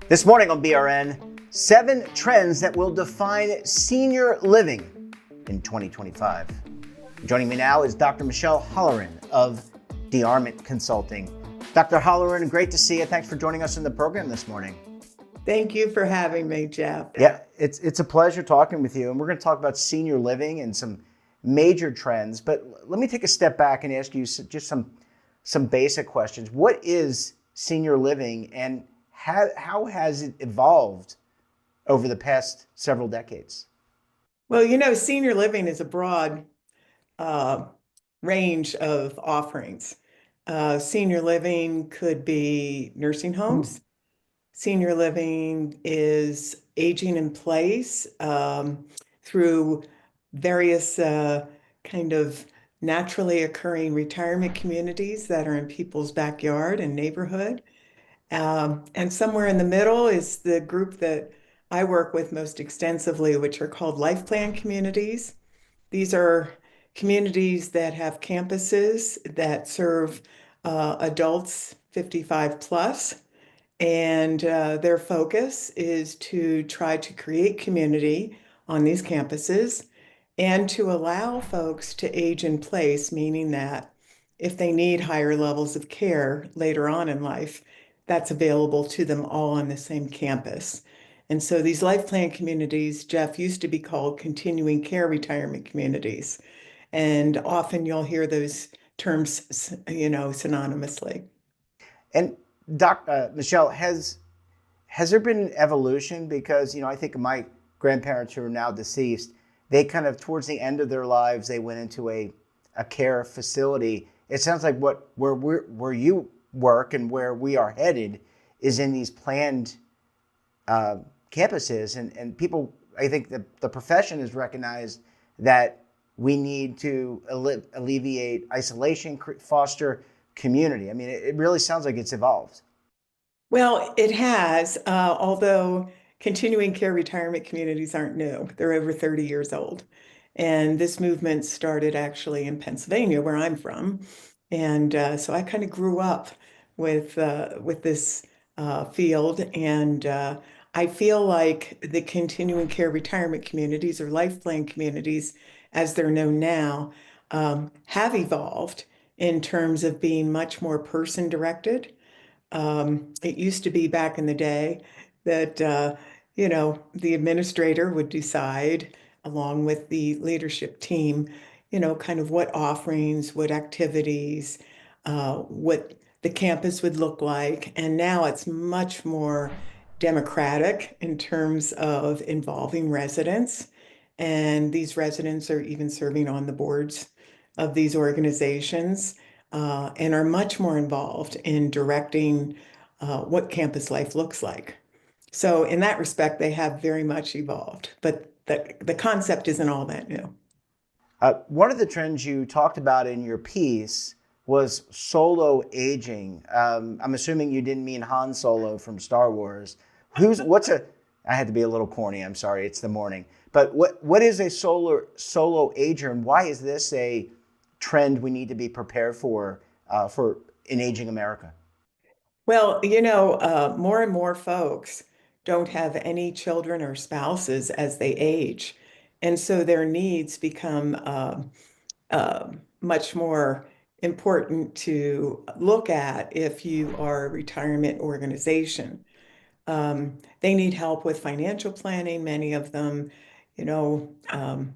This morning on BRN, 7 trends that will define senior living in 2025. Joining me now is Dr. Michelle Holleran of DeArmond Consulting. Dr. Holleran, great to see you. Thanks for joining us in the program this morning. Thank you for having me, Jeff. Yeah, it's a pleasure talking with you. And we're going to talk about senior living and some major trends. But let me take a step back and ask you just some basic questions. What is senior living, and how has it evolved over the past several decades? Well, senior living is a broad range of offerings. Senior living could be nursing homes. Senior living is aging in place through various kind of naturally occurring retirement communities that are in people's backyard and neighborhood. And somewhere in the middle is the group that I work with most extensively, which are called life plan communities. These are communities that have campuses that serve adults 55 plus, and their focus is to try to create community on these campuses and to allow folks to age in place, meaning that if they need higher levels of care later on in life, that's available to them all on the same campus. And so these life plan communities, Jeff, used to be called continuing care retirement communities. And often you'll hear those terms, synonymously. And Michelle, has there been an evolution? Because I think of my grandparents who are now deceased. They kind of towards the end of their lives, they went into a care facility. It sounds like where you work and where we are headed is in these planned campuses, and people. I think the profession has recognized that we need to alleviate isolation, foster community. I mean, it really sounds like it's evolved. Well, it has, although continuing care retirement communities aren't new. They're over 30 years old. And this movement started actually in Pennsylvania, where I'm from. And so I kind of grew up with this field. And I feel like the continuing care retirement communities or life plan communities, as they're known now, have evolved in terms of being much more person directed. It used to be back in the day that, the administrator would decide, along with the leadership team, kind of what offerings, what activities, what the campus would look like. And now it's much more democratic in terms of involving residents. And these residents are even serving on the boards of these organizations and are much more involved in directing what campus life looks like. So in that respect, they have very much evolved, but the concept isn't all that new. One of the trends you talked about in your piece was solo aging. I'm assuming you didn't mean Han Solo from Star Wars. I had to be a little corny. I'm sorry. It's the morning. But what is a solo ager, and why is this a trend we need to be prepared for in aging America? Well, more and more folks don't have any children or spouses as they age. And so their needs become much more important to look at if you are a retirement organization. They need help with financial planning, many of them, you know, um,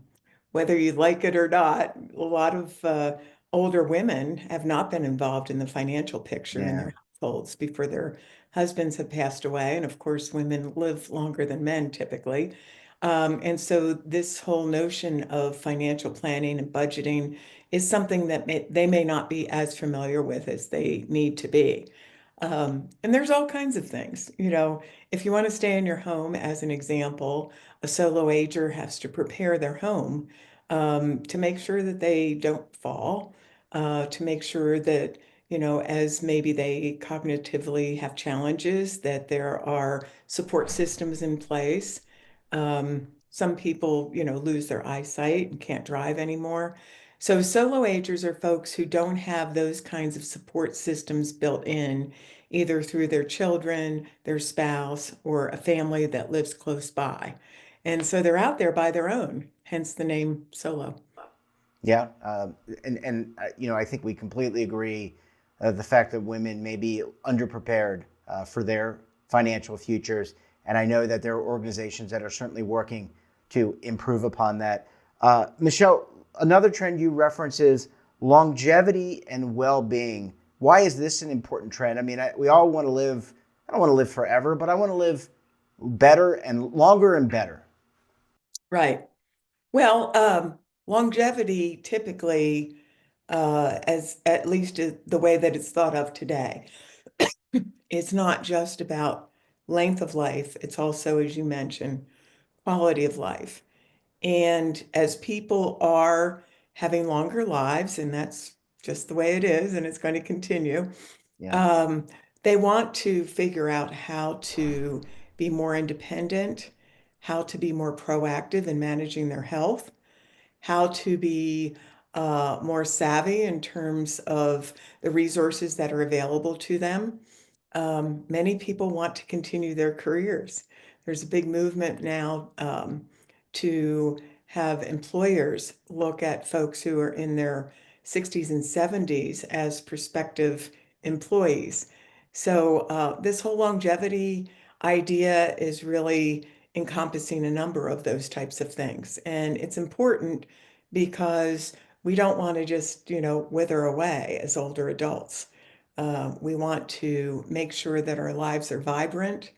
whether you like it or not, a lot of older women have not been involved in the financial picture in Yeah. their households before their husbands have passed away. And of course, women live longer than men typically. And so this whole notion of financial planning and budgeting is something that they may not be as familiar with as they need to be. And there's all kinds of things. If you want to stay in your home, as an example, a solo ager has to prepare their home to make sure that they don't fall, to make sure that, as maybe they cognitively have challenges, that there are support systems in place. Some people, lose their eyesight and can't drive anymore. So solo agers are folks who don't have those kinds of support systems built in, either through their children, their spouse, or a family that lives close by. And so they're out there by their own, hence the name solo. Yeah, I think we completely agree. The fact that women may be underprepared for their financial futures, and I know that there are organizations that are certainly working to improve upon that. Michelle, another trend you reference is longevity and well-being. Why is this an important trend? I mean, we all want to live. I don't want to live forever, but I want to live better and longer and better. Right. Well, longevity typically, as at least the way that it's thought of today, it's not just about length of life. It's also, as you mentioned, quality of life. And as people are having longer lives, and that's just the way it is, and it's going to continue, Yeah. um, they want to figure out how to be more independent, how to be more proactive in managing their health, how to be more savvy in terms of the resources that are available to them. Many people want to continue their careers. There's a big movement now to have employers look at folks who are in their 60s and 70s as prospective employees. So, this whole longevity idea is really encompassing a number of those types of things. And it's important because we don't want to just, wither away as older adults. We want to make sure that our lives are vibrant.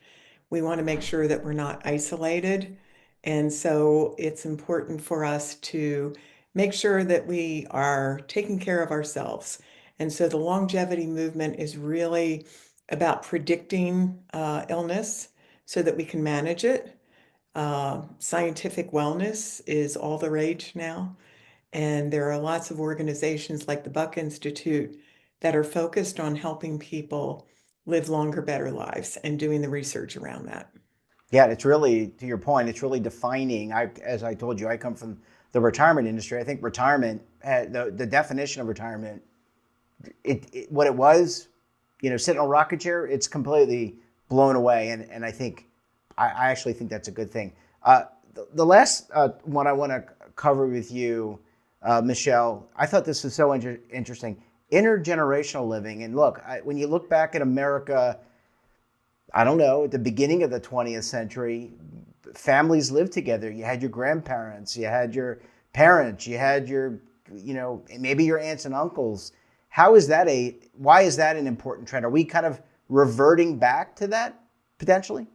We want to make sure that we're not isolated. And so it's important for us to make sure that we are taking care of ourselves. And so the longevity movement is really about predicting illness so that we can manage it. Scientific wellness is all the rage now. And there are lots of organizations like the Buck Institute that are focused on helping people live longer, better lives and doing the research around that. Yeah, it's really, to your point, it's really defining. As I told you, I come from the retirement industry. I think retirement, the definition of retirement, what it was, sitting on a rocket chair, it's completely blown away. And I think, I actually think that's a good thing. The last one I want to cover with you, Michelle, I thought this was so interesting. Intergenerational living. And look, when you look back at America, I don't know, at the beginning of the 20th century, families lived together. You had your grandparents, you had your parents, you had your, maybe your aunts and uncles. Why is that an important trend? Are we kind of reverting back to that potentially?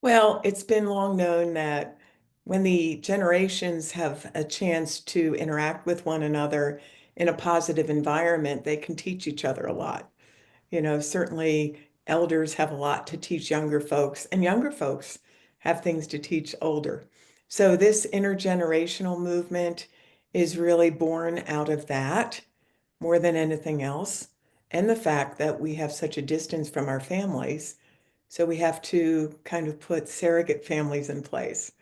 Well, it's been long known that when the generations have a chance to interact with one another in a positive environment, they can teach each other a lot. Certainly elders have a lot to teach younger folks, and younger folks have things to teach older. So this intergenerational movement is really born out of that more than anything else, and the fact that we have such a distance from our families. So we have to kind of put surrogate families in place.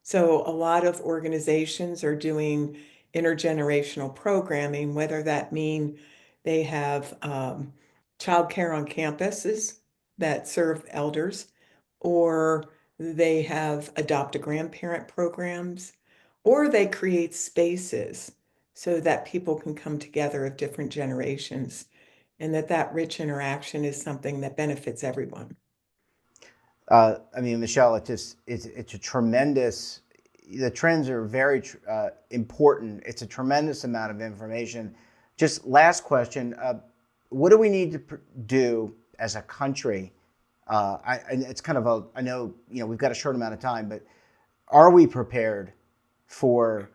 So a lot of organizations are doing intergenerational programming, whether that mean they have childcare on campuses that serve elders, or they have adopt a grandparent programs, or they create spaces so that people can come together of different generations, and that rich interaction is something that benefits everyone. I mean, Michelle, it's a tremendous. The trends are very important. It's a tremendous amount of information. Just last question: what do we need to do as a country? It's kind of a. I know we've got a short amount of time, but are we prepared for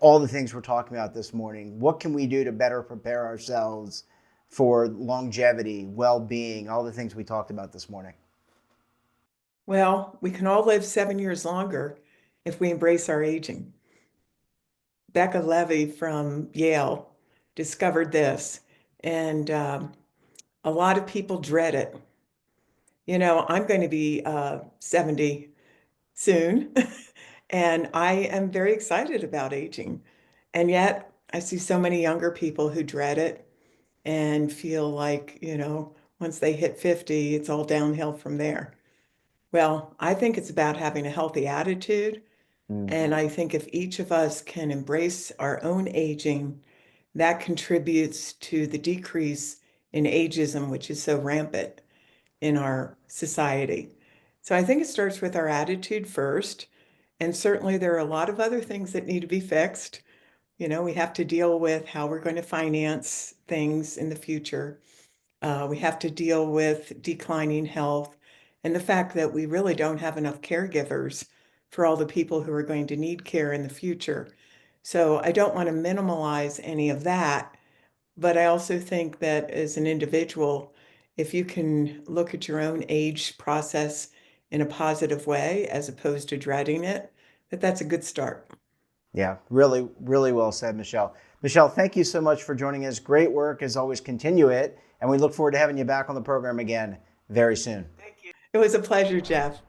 all the things we're talking about this morning? What can we do to better prepare ourselves for longevity, well-being, all the things we talked about this morning? Well, we can all live 7 years longer if we embrace our aging. Becca Levy from Yale discovered this, and a lot of people dread it. I'm going to be 70 soon, and I am very excited about aging. And yet, I see so many younger people who dread it and feel like, once they hit 50, it's all downhill from there. Well, I think it's about having a healthy attitude. Mm. And I think if each of us can embrace our own aging, that contributes to the decrease in ageism, which is so rampant in our society. So I think it starts with our attitude first. And certainly there are a lot of other things that need to be fixed. We have to deal with how we're going to finance things in the future. We have to deal with declining health and the fact that we really don't have enough caregivers for all the people who are going to need care in the future. So I don't want to minimalize any of that, but I also think that as an individual, if you can look at your own age process in a positive way as opposed to dreading it, that's a good start. Yeah, really, really well said, Michelle. Michelle, thank you so much for joining us. Great work as always. Continue it. And we look forward to having you back on the program again very soon. Thank you. It was a pleasure, Jeff.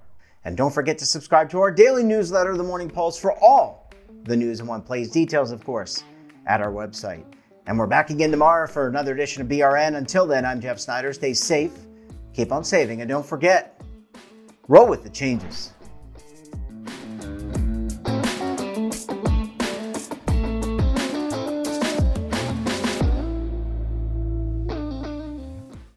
And don't forget to subscribe to our daily newsletter, The Morning Pulse, for all the news in one place. Details, of course, at our website. And we're back again tomorrow for another edition of BRN. Until then, I'm Jeff Snyder. Stay safe, keep on saving, and don't forget, roll with the changes.